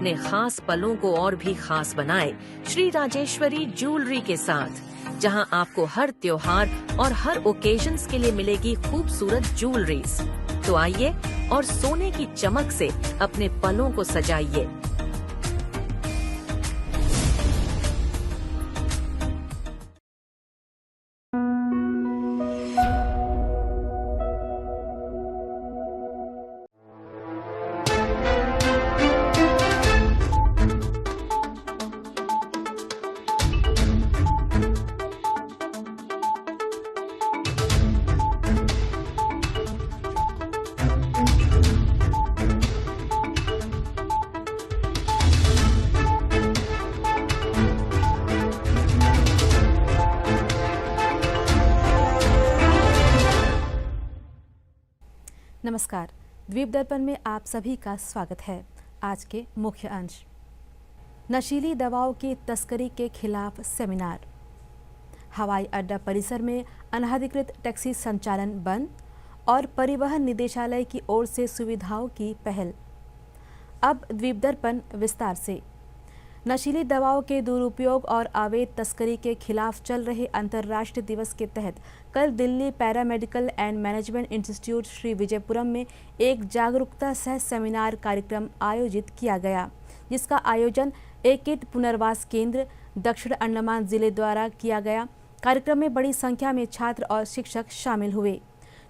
अपने खास पलों को और भी खास बनाए श्री राजेश्वरी ज्वेलरी के साथ, जहां आपको हर त्योहार और हर ओकेजन्स के लिए मिलेगी खूबसूरत ज्वेलरीज। तो आइए और सोने की चमक से अपने पलों को सजाइए। नमस्कार, द्वीप दर्पण में आप सभी का स्वागत है। आज के मुख्य अंश: नशीली दवाओं की तस्करी के खिलाफ सेमिनार, हवाई अड्डा परिसर में अनधिकृत टैक्सी संचालन बंद और परिवहन निदेशालय की ओर से सुविधाओं की पहल। अब द्वीप दर्पण विस्तार से। नशीली दवाओं के दुरुपयोग और अवैध तस्करी के खिलाफ चल रहे अंतर्राष्ट्रीय दिवस के तहत कल Delhi paramedical and management institute Shri Vijayapuram में एक जागरूकता सह सेमिनार कार्यक्रम आयोजित किया गया, जिसका आयोजन एकिट पुनर्वास केंद्र दक्षिण अंडमान जिले द्वारा किया गया। कार्यक्रम में बड़ी संख्या में छात्र और शिक्षक शामिल हुए।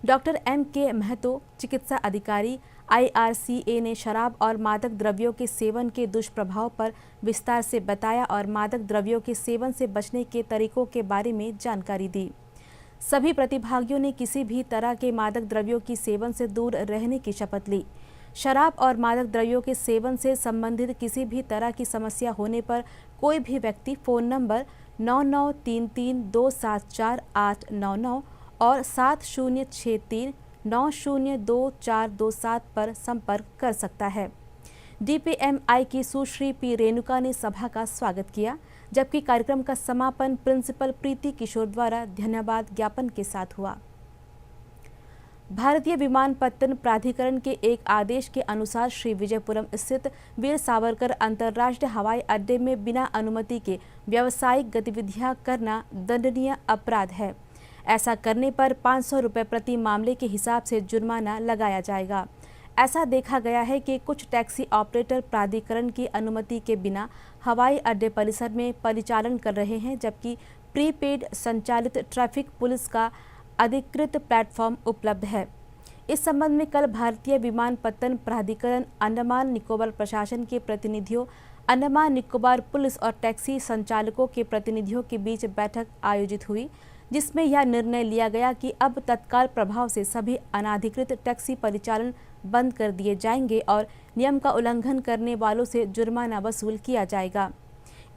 Doctor M.K. महतो, चिकित्सा अधिकारी IRCA, ने शराब और मादक द्रव्यों के सेवन के दुष्प्रभाव पर विस्तार से बताया और मादक द्रव्यों के सेवन से बचने के तरीकों के बारे में जानकारी दी। सभी प्रतिभागियों ने किसी भी तरह के मादक द्रव्यों की सेवन से दूर रहने की शपथ ली। शराब और मादक द्रव्यों के सेवन से संबंधित किसी भी तरह की समस्या होने पर कोई भी व्यक्ति फ़ोन नंबर 9933274899 और 7063902427 पर संपर्क कर सकता है। DPMI की सुश्री P. रेणुका ने सभा का स्वागत किया, जबकि कार्यक्रम का समापन प्रिंसिपल प्रीति किशोर द्वारा धन्यवाद ज्ञापन के साथ हुआ। भारतीय विमानपत्तन प्राधिकरण के एक आदेश के अनुसार श्री विजयपुरम स्थित वीर सावरकर अंतर्राष्ट्रीय हवाई अड्डे में बिना अनुमति के व्यावसायिक गतिविधियां करना दंडनीय अपराध है। ऐसा करने पर 500 रुपये प्रति मामले के हिसाब से जुर्माना लगाया जाएगा। ऐसा देखा गया है कि कुछ टैक्सी ऑपरेटर प्राधिकरण की अनुमति के बिना हवाई अड्डे परिसर में परिचालन कर रहे हैं, जबकि प्रीपेड संचालित ट्रैफिक पुलिस का अधिकृत प्लेटफॉर्म उपलब्ध है। इस संबंध में कल भारतीय विमानपत्तन प्राधिकरण, अंडमान निकोबार प्रशासन के प्रतिनिधियों, अंडमान निकोबार पुलिस और टैक्सी संचालकों के प्रतिनिधियों के बीच बैठक आयोजित हुई, जिसमें यह निर्णय लिया गया कि अब तत्काल प्रभाव से सभी अनाधिकृत टैक्सी परिचालन बंद कर दिए जाएंगे और नियम का उल्लंघन करने वालों से जुर्माना वसूल किया जाएगा।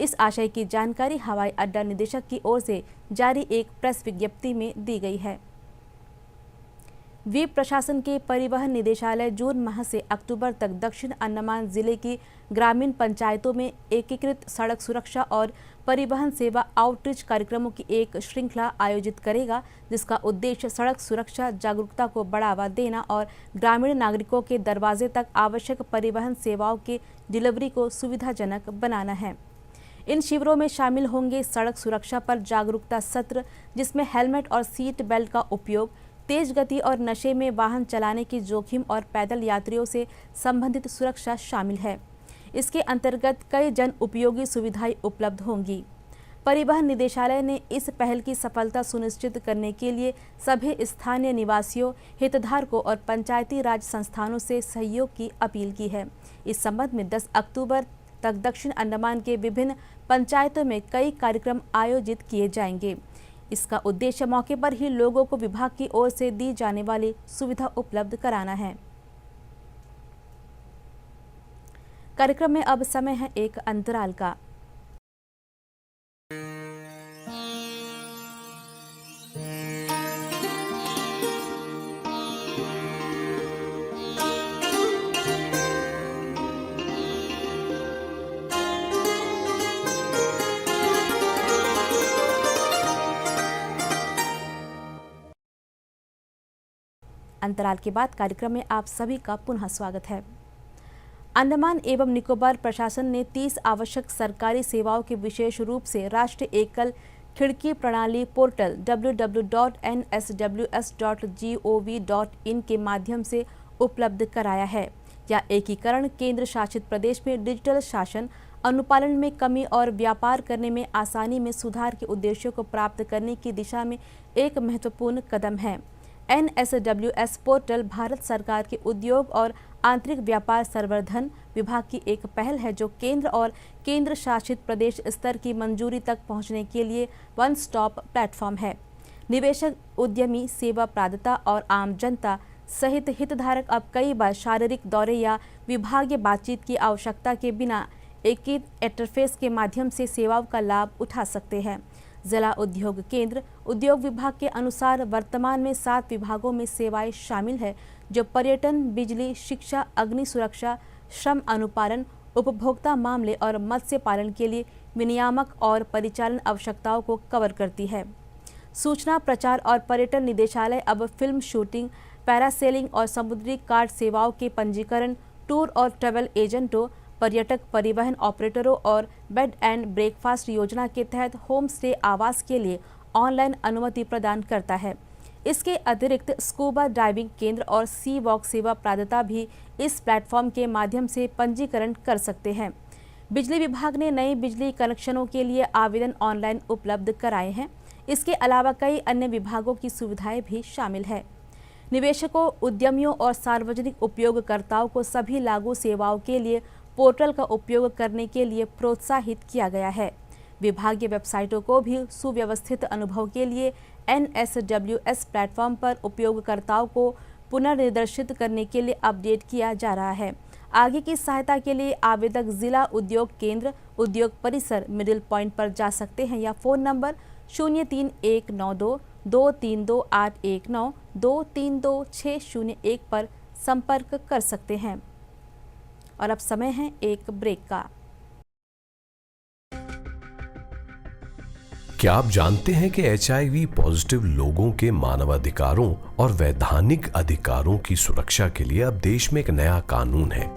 इस आशय की जानकारी हवाई अड्डा निदेशक की ओर से जारी एक प्रेस विज्ञप्ति में दी गई है। द्वीप प्रशासन के परिवहन निदेशालय जून माह से अक्टूबर तक दक्षिण अंडमान जिले की ग्रामीण पंचायतों में एकीकृत सड़क सुरक्षा और परिवहन सेवा आउटरीच कार्यक्रमों की एक श्रृंखला आयोजित करेगा, जिसका उद्देश्य सड़क सुरक्षा जागरूकता को बढ़ावा देना और ग्रामीण नागरिकों के दरवाजे तक आवश्यक परिवहन सेवाओं के डिलीवरी को सुविधाजनक बनाना है। इन शिविरों में शामिल होंगे सड़क सुरक्षा पर जागरूकता सत्र, जिसमें हेलमेट और सीट बेल्ट का उपयोग, तेज गति और नशे में वाहन चलाने की जोखिम और पैदल यात्रियों से संबंधित सुरक्षा शामिल है। इसके अंतर्गत कई जन उपयोगी सुविधाएं उपलब्ध होंगी। परिवहन निदेशालय ने इस पहल की सफलता सुनिश्चित करने के लिए सभी स्थानीय निवासियों, हितधारकों और पंचायती राज संस्थानों से सहयोग की अपील की है। इस संबंध में 10 अक्टूबर तक दक्षिण अंडमान के विभिन्न पंचायतों में कई कार्यक्रम आयोजित किए जाएंगे। इसका उद्देश्य मौके पर ही लोगों को विभाग की ओर से दी जाने वाली सुविधा उपलब्ध कराना है। कार्यक्रम में अब समय है एक अंतराल का। अंतराल के बाद कार्यक्रम में आप सभी का पुनः स्वागत है। अंडमान एवं निकोबार प्रशासन ने 30 आवश्यक सरकारी सेवाओं के विशेष रूप से राष्ट्रीय एकल खिड़की प्रणाली पोर्टल www.nsws.gov.in के माध्यम से उपलब्ध कराया है। यह एकीकरण केंद्र शासित प्रदेश में डिजिटल शासन, अनुपालन में कमी और व्यापार करने में आसानी में सुधार के उद्देश्यों को प्राप्त करने की दिशा में एक महत्वपूर्ण कदम है। NSWS पोर्टल भारत सरकार के उद्योग और आंतरिक व्यापार संवर्धन विभाग की एक पहल है, जो केंद्र और केंद्र शासित प्रदेश स्तर की मंजूरी तक पहुंचने के लिए वन स्टॉप प्लेटफॉर्म है। निवेशक, उद्यमी, सेवा प्रदाता और आम जनता सहित हितधारक अब कई बार शारीरिक दौरे या विभागीय बातचीत की आवश्यकता के बिना एक ही इंटरफेस के माध्यम से सेवाओं का लाभ उठा सकते हैं। जिला उद्योग केंद्र उद्योग विभाग के अनुसार वर्तमान में 7 विभागों में सेवाएं शामिल है, जो पर्यटन, बिजली, शिक्षा, अग्नि सुरक्षा, श्रम अनुपालन, उपभोक्ता मामले और मत्स्य पालन के लिए विनियामक और परिचालन आवश्यकताओं को कवर करती है। सूचना, प्रचार और पर्यटन निदेशालय अब फिल्म शूटिंग, पैरासेलिंग और समुद्री कार्ड सेवाओं के पंजीकरण, टूर और ट्रैवल एजेंटों, पर्यटक परिवहन ऑपरेटरों और बेड एंड ब्रेकफास्ट योजना के तहत होम स्टे आवास के लिए ऑनलाइन अनुमति प्रदान करता है। इसके अतिरिक्त स्कूबा डाइविंग केंद्र और सी वॉक सेवा प्रदाता भी इस प्लेटफॉर्म के माध्यम से पंजीकरण कर सकते हैं। बिजली विभाग ने नए बिजली कनेक्शनों के लिए आवेदन ऑनलाइन उपलब्ध कराए हैं। इसके अलावा कई अन्य विभागों की सुविधाएं भी शामिल है। निवेशकों, उद्यमियों और सार्वजनिक उपयोगकर्ताओं को सभी लागू सेवाओं के लिए पोर्टल का उपयोग करने के लिए प्रोत्साहित किया गया है। विभागीय वेबसाइटों को भी सुव्यवस्थित अनुभव के लिए NSWS प्लेटफॉर्म पर उपयोगकर्ताओं को पुनर्निर्देशित करने के लिए अपडेट किया जा रहा है। आगे की सहायता के लिए आवेदक जिला उद्योग केंद्र, उद्योग परिसर, मिडिल पॉइंट पर जा सकते हैं या फ़ोन नंबर 03192-232819 232601 पर संपर्क कर सकते हैं। और अब समय है एक ब्रेक का। क्या आप जानते हैं कि HIV पॉजिटिव लोगों के मानवाधिकारों और वैधानिक अधिकारों की सुरक्षा के लिए अब देश में एक नया कानून है,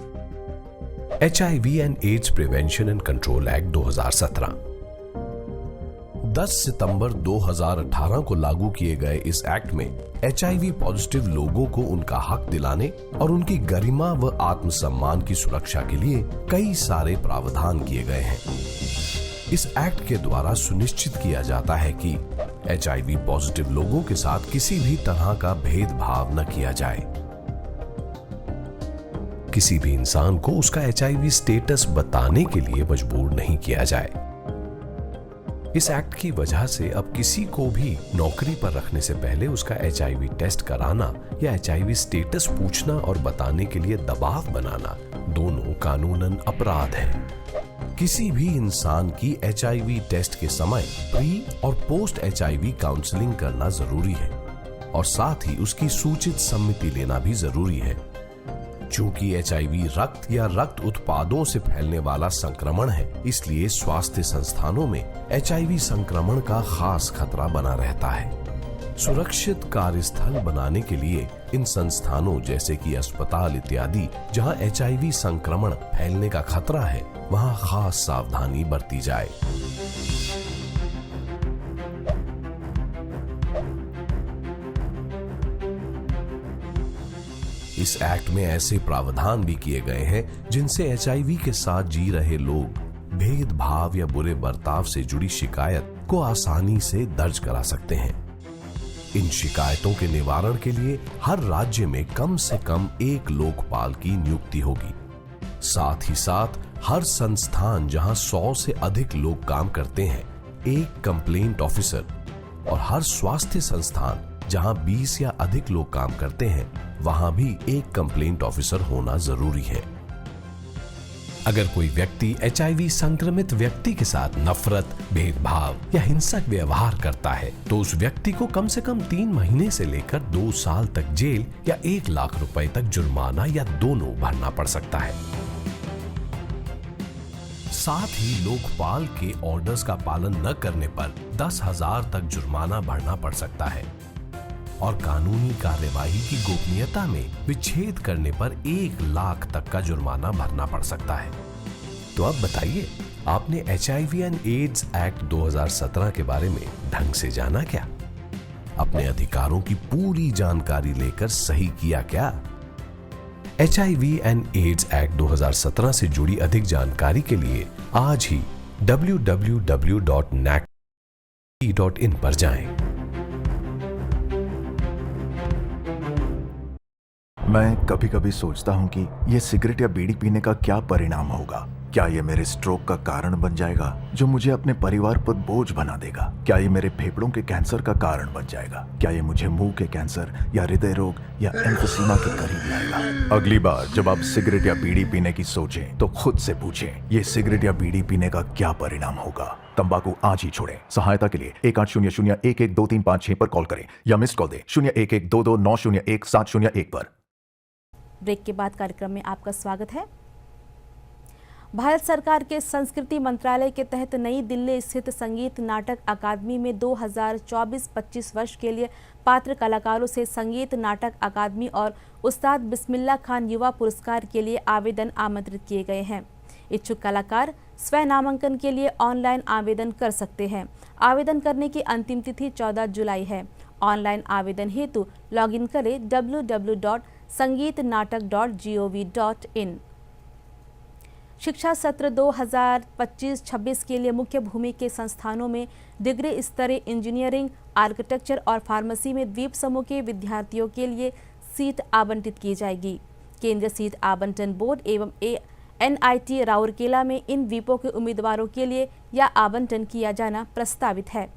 HIV and AIDS prevention and control act 2017। 10 सितंबर 2018 को लागू किए गए इस एक्ट में HIV पॉजिटिव लोगों को उनका हक दिलाने और उनकी गरिमा व आत्मसम्मान की सुरक्षा के लिए कई सारे प्रावधान किए गए हैं। इस एक्ट के द्वारा सुनिश्चित किया जाता है कि HIV पॉजिटिव लोगों के साथ किसी भी तरह का भेदभाव न किया जाए। किसी भी इंसान को उसका HIV स्टेटस बताने के लिए मजबूर नहीं किया जाए। इस एक्ट की वजह से अब किसी को भी नौकरी पर रखने से पहले उसका HIV टेस्ट कराना या HIV स्टेटस पूछना और बताने के लिए दबाव बनाना दोनों कानूनन अपराध है। किसी भी इंसान की HIV टेस्ट के समय प्री और पोस्ट HIV काउंसलिंग करना जरूरी है और साथ ही उसकी सूचित सम्मति लेना भी जरूरी है। चूंकि HIV रक्त या रक्त उत्पादों से फैलने वाला संक्रमण है, इसलिए स्वास्थ्य संस्थानों में HIV संक्रमण का खास खतरा बना रहता है। सुरक्षित कार्यस्थल बनाने के लिए इन संस्थानों जैसे कि अस्पताल इत्यादि जहां HIV संक्रमण फैलने का खतरा है, वहां खास सावधानी बरती जाए। इस एक्ट में ऐसे प्रावधान भी किए गए हैं जिनसे HIV के साथ जी रहे लोग भेदभाव या बुरे बर्ताव से जुड़ी शिकायत को आसानी से दर्ज करा सकते हैं। इन शिकायतों के निवारण के लिए हर राज्य में कम से कम एक लोकपाल की नियुक्ति होगी। साथ ही साथ हर संस्थान जहां 100 से अधिक लोग काम करते हैं, एक कंप्लेंट ऑफिसर, और हर स्वास्थ्य संस्थान जहां 20 या अधिक लोग काम करते हैं, वहां भी एक कंप्लेंट ऑफिसर होना जरूरी है। अगर कोई व्यक्ति HIV संक्रमित व्यक्ति के साथ नफरत, भेदभाव या हिंसक व्यवहार करता है, तो उस व्यक्ति को कम से कम 3 महीने से लेकर 2 साल तक जेल या 1 लाख रुपए तक जुर्माना या दोनों भरना पड़ सकता है। साथ ही लोकपाल के ऑर्डर्स का पालन न करने पर 10,000 तक जुर्माना भरना पड़ सकता है। और कानूनी कार्यवाही की गोपनीयता में विच्छेद करने पर 1 लाख तक का जुर्माना भरना पड़ सकता है। तो अब बताइए, आपने HIV एंड एड्स एक्ट 2017 के बारे में ढंग से जाना क्या? अपने अधिकारों की पूरी जानकारी लेकर सही किया क्या? HIV एंड एड्स एक्ट 2017 से जुड़ी अधिक जानकारी के लिए आज ही www.nactv.in पर जाएं। मैं कभी कभी सोचता हूँ कि ये सिगरेट या बीड़ी पीने का क्या परिणाम होगा। क्या ये मेरे स्ट्रोक का कारण बन जाएगा, जो मुझे अपने परिवार पर बोझ बना देगा? क्या ये मेरे फेफड़ों के कैंसर का कारण बन जाएगा? क्या ये मुझे मुंह के कैंसर या हृदय रोग या एम्फीसीमा के करीब लाएगा? अगली बार जब आप सिगरेट या बीड़ी पीने की सोचें तो खुद से पूछें, ये सिगरेट या बीड़ी पीने का क्या परिणाम होगा? तंबाकू आज ही छोड़ें। सहायता के लिए 1800-112356 पर कॉल करें या मिस्ड कॉल दें 01122901-701 पर। ब्रेक के बाद कार्यक्रम में आपका स्वागत है। भारत सरकार के संस्कृति मंत्रालय के तहत नई दिल्ली स्थित संगीत नाटक अकादमी में 2024-25 वर्ष के लिए पात्र कलाकारों से संगीत नाटक अकादमी और उस्ताद बिस्मिल्लाह खान युवा पुरस्कार के लिए आवेदन आमंत्रित किए गए हैं। इच्छुक कलाकार स्वयं नामांकन के लिए ऑनलाइन आवेदन कर सकते हैं। आवेदन करने की अंतिम तिथि 14 जुलाई है। ऑनलाइन आवेदन हेतु लॉगिन करें www.sangeetnatak.gov.in। शिक्षा सत्र 2025-26 के लिए मुख्य भूमि के संस्थानों में डिग्री स्तरीय इंजीनियरिंग, आर्किटेक्चर और फार्मेसी में द्वीप समूह के विद्यार्थियों के लिए सीट आवंटित की जाएगी। केंद्रीय सीट आवंटन बोर्ड एवं NIT राउरकेला में इन द्वीपों के उम्मीदवारों के लिए यह आवंटन किया जाना प्रस्तावित है।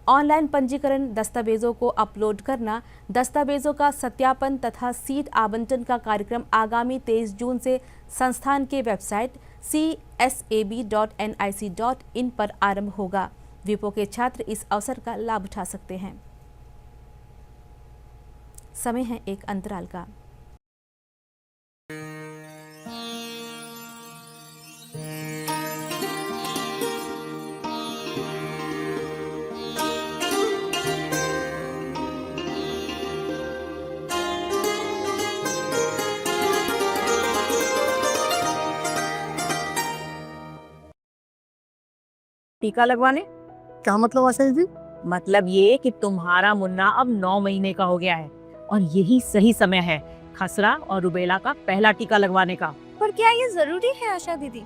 ऑनलाइन पंजीकरण, दस्तावेजों को अपलोड करना, दस्तावेजों का सत्यापन तथा सीट आवंटन का कार्यक्रम आगामी 23 जून से संस्थान के वेबसाइट csab.nic.in पर आरंभ होगा। द्वीपों के छात्र इस अवसर का लाभ उठा सकते हैं। समय है एक अंतराल का। टीका लगवाने। क्या मतलब आशा जी? मतलब ये कि तुम्हारा मुन्ना अब 9 महीने का हो गया है और यही सही समय है खसरा और रुबेला का पहला टीका लगवाने का। पर क्या ये जरूरी है आशा दीदी?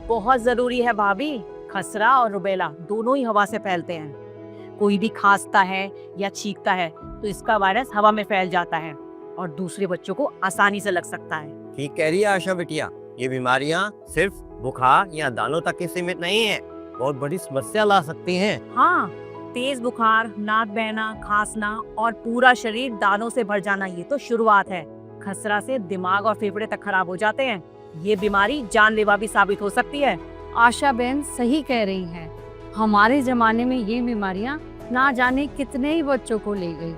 बहुत जरूरी है भाभी। खसरा और रुबेला दोनों ही हवा से फैलते हैं। कोई भी खांसता है या छींकता है तो इसका वायरस हवा में फैल जाता है और दूसरे बच्चों को आसानी से लग सकता है। ठीक कह रही है आशा बिटिया, ये बीमारियां सिर्फ बुखार या दानों तक ही सीमित नहीं है, बहुत बड़ी समस्या ला सकती हैं। हाँ, तेज बुखार, नाक बहना, खांसना और पूरा शरीर दानों से भर जाना ये तो शुरुआत है। खसरा से दिमाग और फेफड़े तक खराब हो जाते हैं। ये बीमारी जानलेवा भी साबित हो सकती है। आशा बहन सही कह रही है। हमारे जमाने में ये बीमारियां ना जाने कितने ही बच्चों को ले गई,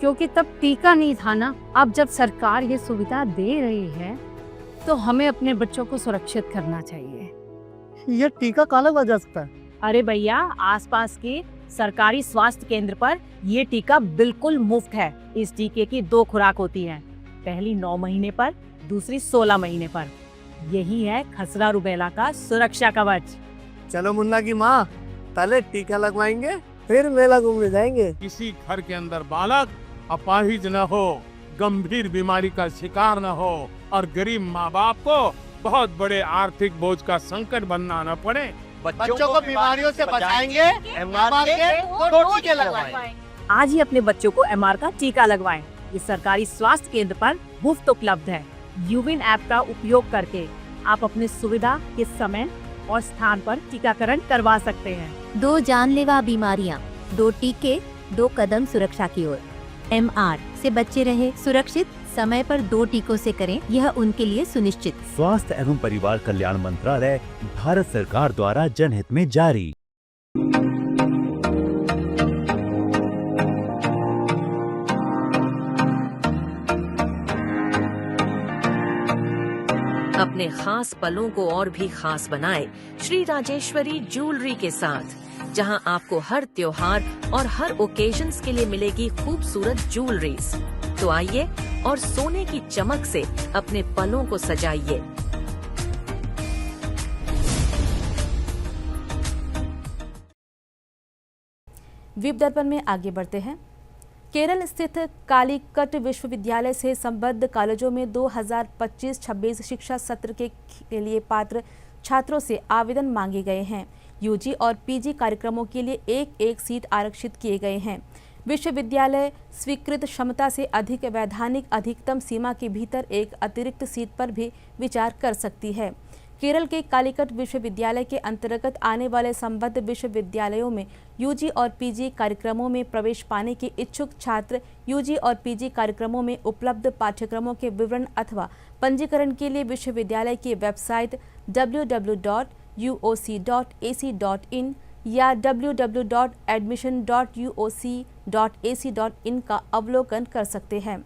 क्योंकि तब टीका नहीं था ना। अब जब सरकार ये सुविधा दे रही है तो हमें अपने बच्चों को सुरक्षित करना चाहिए। ये टीका कहाँ लगवाया जा सकता है? अरे भैया, आसपास के सरकारी स्वास्थ्य केंद्र पर ये टीका बिल्कुल मुफ्त है। इस टीके की 2 खुराक होती हैं, पहली 9 महीने पर, दूसरी 16 महीने पर। यही है खसरा रुबेला का सुरक्षा कवच। चलो मुन्ना की माँ, पहले टीका लगवाएंगे फिर मेला घूमने जाएंगे। किसी घर के अंदर बालक अपाहिज न हो, गंभीर बीमारी का शिकार न हो और गरीब माँ बाप को बहुत बड़े आर्थिक बोझ का संकट बनना न पड़े। बच्चों को बीमारियों से बचाएंगे। MR के 2 टीके लगवाएं। आज ही अपने बच्चों को MR का टीका लगवाएं। ये सरकारी स्वास्थ्य केंद्र पर मुफ्त उपलब्ध है। यूविन ऐप का उपयोग करके आप अपनी सुविधा के समय और स्थान पर टीकाकरण करवा सकते हैं। 2 जानलेवा बीमारियां, 2 टीके, 2 कदम सुरक्षा की ओर। MR से बच्चे रहे सुरक्षित, समय पर 2 टीकों से करें यह उनके लिए सुनिश्चित। स्वास्थ्य एवं परिवार कल्याण मंत्रालय, भारत सरकार द्वारा जनहित में जारी। अपने खास पलों को और भी खास बनाए श्री राजेश्वरी ज्वेलरी के साथ, जहां आपको हर त्योहार और हर ओकेजन्स के लिए मिलेगी खूबसूरत ज्वेलरीज। तो आइए और सोने की चमक से अपने पलों को सजाइए। द्वीप दर्पण में आगे बढ़ते हैं। केरल स्थित कालीकट विश्वविद्यालय से संबद्ध कॉलेजों में 2025-26 शिक्षा सत्र के लिए पात्र छात्रों से आवेदन मांगे गए हैं। यूजी और पीजी कार्यक्रमों के लिए एक एक सीट आरक्षित किए गए हैं। विश्वविद्यालय स्वीकृत क्षमता से अधिक वैधानिक अधिकतम सीमा के भीतर एक अतिरिक्त सीट पर भी विचार कर सकती है। केरल के कालीकट विश्वविद्यालय के अंतर्गत आने वाले संबद्ध विश्वविद्यालयों में यूजी और पीजी कार्यक्रमों में प्रवेश पाने के इच्छुक छात्र यूजी और पीजी कार्यक्रमों में उपलब्ध पाठ्यक्रमों के विवरण अथवा पंजीकरण के लिए विश्वविद्यालय की वेबसाइट www.uoc.ac.in या www.admission.uoc.ac.in का अवलोकन कर सकते हैं।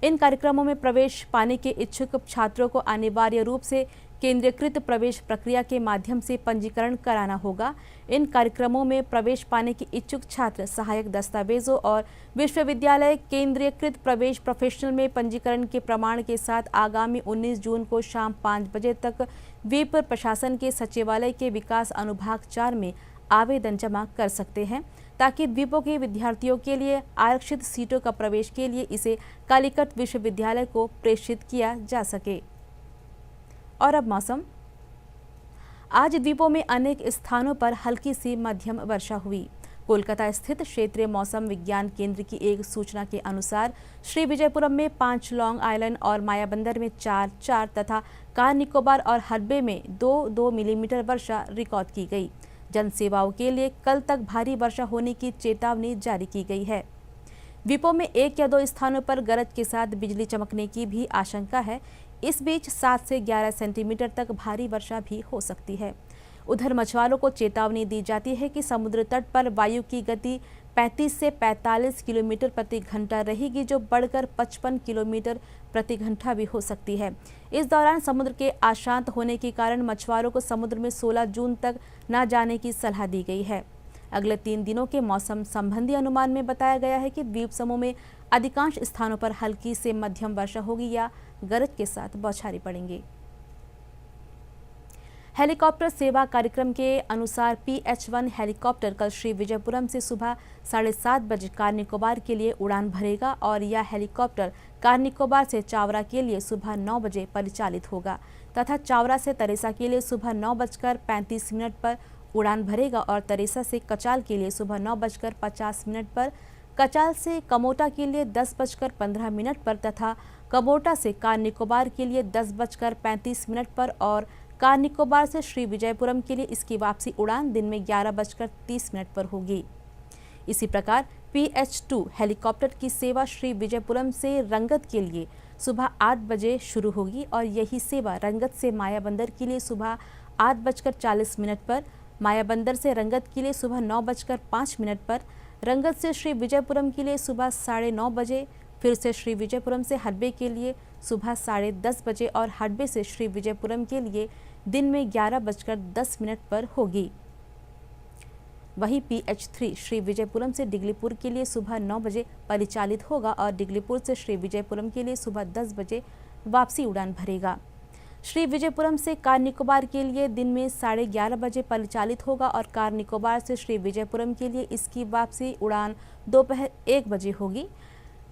इन कार्यक्रमों में प्रवेश पाने के इच्छुक छात्रों को अनिवार्य रूप से केंद्रीकृत प्रवेश प्रक्रिया के माध्यम से पंजीकरण कराना होगा। इन कार्यक्रमों में प्रवेश पाने के इच्छुक छात्र सहायक दस्तावेजों और विश्वविद्यालय केंद्रीकृत प्रवेश प्रोफेशनल में पंजीकरण के प्रमाण के साथ आगामी 19 जून को शाम 5 बजे तक द्वीप प्रशासन के सचिवालय के विकास अनुभाग 4 में आवेदन जमा कर सकते हैं, ताकि द्वीपों के विद्यार्थियों के लिए आरक्षित सीटों का प्रवेश के लिए इसे कालीकट विश्वविद्यालय को प्रेषित किया जा सके। और अब मौसम। आज द्वीपों में अनेक स्थानों पर हल्की से मध्यम वर्षा हुई। कोलकाता स्थित क्षेत्रीय मौसम विज्ञान केंद्र की एक सूचना के अनुसार श्री विजयपुरम में 5, लॉन्ग आइलैंड और मायाबंदर में 4 तथा कार निकोबार और हडबे में 2 मिलीमीटर वर्षा रिकॉर्ड की गई। जन सेवाओं के लिए कल तक भारी वर्षा होने की चेतावनी जारी की गई है। द्वीपों में 1 या 2 स्थानों पर गरज के साथ बिजली चमकने की भी आशंका है। इस बीच 7 से 11 सेंटीमीटर तक भारी वर्षा भी हो सकती है। उधर मछुआरों को चेतावनी दी जाती है कि समुद्र तट पर वायु की गति 35 से 45 किलोमीटर प्रति घंटा रहेगी, जो बढ़कर 55 किलोमीटर प्रति घंटा भी हो सकती है। इस दौरान समुद्र के अशांत होने के कारण मछुआरों को समुद्र में 16 जून तक न जाने की सलाह दी गई है। अगले 3 दिनों के मौसम संबंधी अनुमान में बताया गया है कि द्वीप समूह में अधिकांश स्थानों पर हल्की से मध्यम वर्षा होगी या गरज के साथ बौछारें पड़ेंगी। हेलीकॉप्टर सेवा कार्यक्रम के अनुसार PH-1 हेलीकॉप्टर कल श्री विजयपुरम से सुबह 7:30 बजे कार निकोबार के लिए उड़ान भरेगा और यह हेलीकॉप्टर कार निकोबार से चावरा के लिए सुबह 9 बजे परिचालित होगा तथा चावरा से तरेसा के लिए सुबह 9:35 पर उड़ान भरेगा और तरेसा से कचाल के लिए सुबह 9:50 पर, कचाल से कमोटा के लिए 10:15 पर तथा कमोटा से कार निकोबार के लिए 10:35 पर और कार निकोबार से श्री विजयपुरम के लिए इसकी वापसी उड़ान दिन में 11:30 पर होगी। इसी प्रकार PH-2 हेलीकॉप्टर की सेवा श्री विजयपुरम से रंगत के लिए सुबह 8 बजे शुरू होगी और यही सेवा रंगत से मायाबंदर के लिए सुबह 8:40 पर, मायाबंदर से रंगत के लिए सुबह 9:05 पर, रंगत से श्री विजयपुरम के लिए सुबह 9:30 बजे, फिर से श्री विजयपुरम से हडबे के लिए सुबह 10:30 बजे और हडबे से श्री विजयपुरम के लिए दिन में 11:10 पर होगी। वहीं PH-3 श्री विजयपुरम से डिगलीपुर के लिए सुबह 9 बजे परिचालित होगा और डिगलीपुर से श्री विजयपुरम के लिए सुबह 10 बजे वापसी उड़ान भरेगा। श्री विजयपुरम से कार निकोबार के लिए दिन में 11:30 बजे परिचालित होगा और कार निकोबार से श्री विजयपुरम के लिए इसकी वापसी उड़ान दोपहर 1 बजे होगी।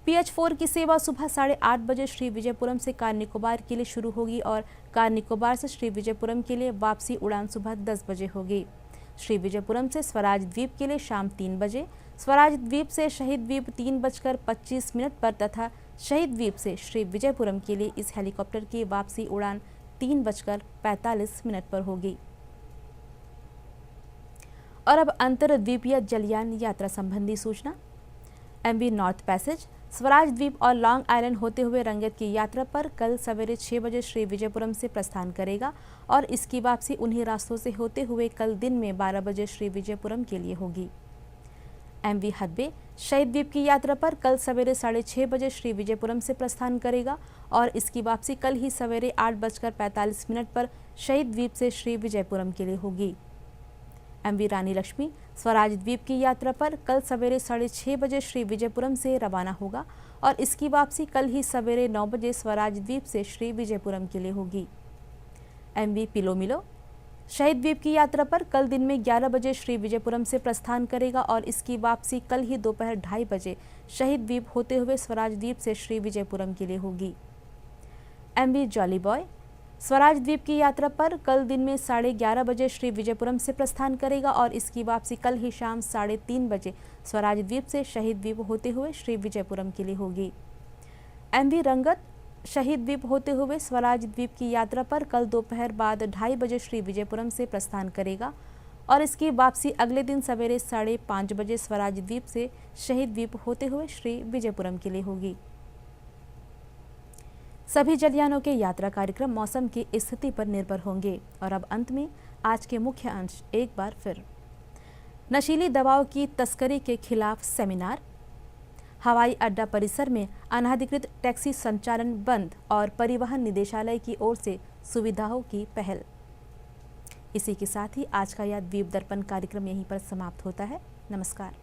PH-4 की सेवा सुबह 8:30 बजे श्री विजयपुरम से कार निकोबार के लिए शुरू होगी और कार निकोबार से श्री विजयपुरम के लिए वापसी उड़ान सुबह 10 बजे होगी। श्री विजयपुरम से स्वराज द्वीप के लिए शाम 3 बजे, स्वराज द्वीप से शहीद द्वीप 3:25 पर तथा शहीद द्वीप से श्री विजयपुरम के लिए इस हेलीकॉप्टर की वापसी उड़ान 3:45 पर होगी। और अब अंतरद्वीपीय जलयान यात्रा संबंधी सूचना। MV नॉर्थ पैसेज स्वराज द्वीप और लॉन्ग आइलैंड होते हुए रंगत की यात्रा पर कल सवेरे 6 बजे श्री विजयपुरम से प्रस्थान करेगा और इसकी वापसी उन्हीं रास्तों से होते हुए कल दिन में 12 बजे श्री विजयपुरम के लिए होगी। MV हडबे शहीद द्वीप की यात्रा पर कल सवेरे 6:30 बजे श्री विजयपुरम से प्रस्थान करेगा और इसकी वापसी कल ही सवेरे 8:45 पर शहीद द्वीप से श्री विजयपुरम के लिए होगी। MV रानी लक्ष्मी स्वराज द्वीप की यात्रा पर कल सवेरे 6:30 बजे श्री विजयपुरम से रवाना होगा और इसकी वापसी कल ही सवेरे 9 बजे स्वराज द्वीप से श्री विजयपुरम के लिए होगी। MV पिलोमिलो शहीद द्वीप की यात्रा पर कल दिन में 11 बजे श्री विजयपुरम से प्रस्थान करेगा और इसकी वापसी कल ही दोपहर 2:30 बजे शहीद द्वीप होते हुए स्वराज द्वीप से श्री विजयपुरम के लिए होगी। MV जॉली बॉय स्वराज द्वीप की यात्रा पर कल दिन में 11:30 बजे श्री विजयपुरम से प्रस्थान करेगा और इसकी वापसी कल ही शाम 3:30 बजे स्वराज द्वीप से शहीद द्वीप होते हुए श्री विजयपुरम के लिए होगी। MV रंगत शहीद द्वीप होते हुए स्वराज द्वीप की यात्रा पर कल दोपहर बाद 2:30 बजे श्री विजयपुरम से प्रस्थान करेगा और इसकी वापसी अगले दिन सवेरे 5:30 बजे स्वराज द्वीप से शहीद द्वीप होते हुए श्री विजयपुरम के लिए होगी। सभी जलयानों के यात्रा कार्यक्रम मौसम की स्थिति पर निर्भर होंगे। और अब अंत में आज के मुख्य अंश एक बार फिर। नशीली दवाओं की तस्करी के खिलाफ सेमिनार, हवाई अड्डा परिसर में अनाधिकृत टैक्सी संचालन बंद और परिवहन निदेशालय की ओर से सुविधाओं की पहल। इसी के साथ ही आज का यह द्वीप दर्पण कार्यक्रम यहीं पर समाप्त होता है। नमस्कार।